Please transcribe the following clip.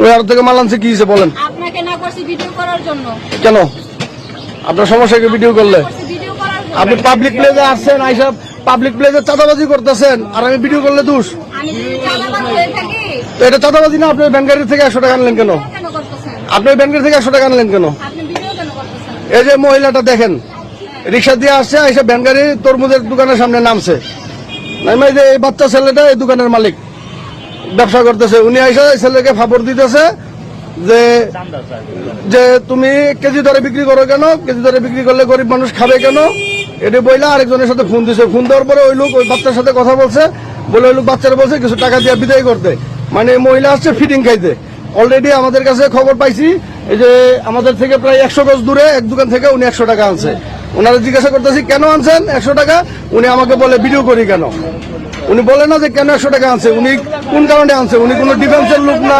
ওই আর থেকে মাল আনছে কি হয়েছে বলেন? আপনাকে না করছি ভিডিও করার জন্য। কেন আপনার সমস্যা কি ভিডিও করলে? ভিডিও করার জন্য। আপনি পাবলিক প্লেসে আসছেন, আইসা পাবলিক প্লেসে চাঁদাবাজি করতেছেন, আর আমি ভিডিও করলে দোষ? আমি যদি চাঁদাবাজ হয়ে থাকি তো এটা চাঁদাবাজি না? আপনি ব্যাংক গাড়ি থেকে 100 টাকা আনলেন কেন? কেন করতেছেন? আপনি ব্যাংক গাড়ি থেকে 100 টাকা আনলেন কেন? আপনি ভিডিও কেন করতেছেন? এই যে মহিলাটা দেখেন, রিক্সা দিয়ে আসছে, আইসা ব্যাংক গাড়ি তরমুজের দোকানের সামনে নামছে। এই যে এই বাচ্চা ছেলেটা এই দোকানের মালিক, ব্যবসা করতেছে, উনি আইসা ছেলেকে ফাপড় দিতেছে যে তুমি কেজি দরে বিক্রি করো কেন, কেজি দরে বিক্রি করলে গরিব মানুষ খাবে কেন, এটা বইলা আরেকজনের সাথে ফোন দিছে। ফোন দেওয়ার পরে ওই লোক ওই বাচ্চার সাথে কথা বলছে, বলে ওই লোক বাচ্চারা বলছে কিছু টাকা দিয়ে বিদায় করতে, মানে মহিলা আসছে ফিটিং খাইতে। অলরেডি আমাদের কাছে খবর পাইছি, এই যে আমাদের থেকে প্রায় 100 গজ দূরে এক দোকান থেকে উনি 100 টাকা আনছে। ওনারা জিজ্ঞাসা করতেছি কেন আনছেন 100 টাকা, উনি আমাকে বলে ভিডিও করি কেন। উনি বলে না যে কেন 100 টাকা আনছে, উনি কোন কারণে আনছে, উনি কোনো ডিফেন্সের লোক না।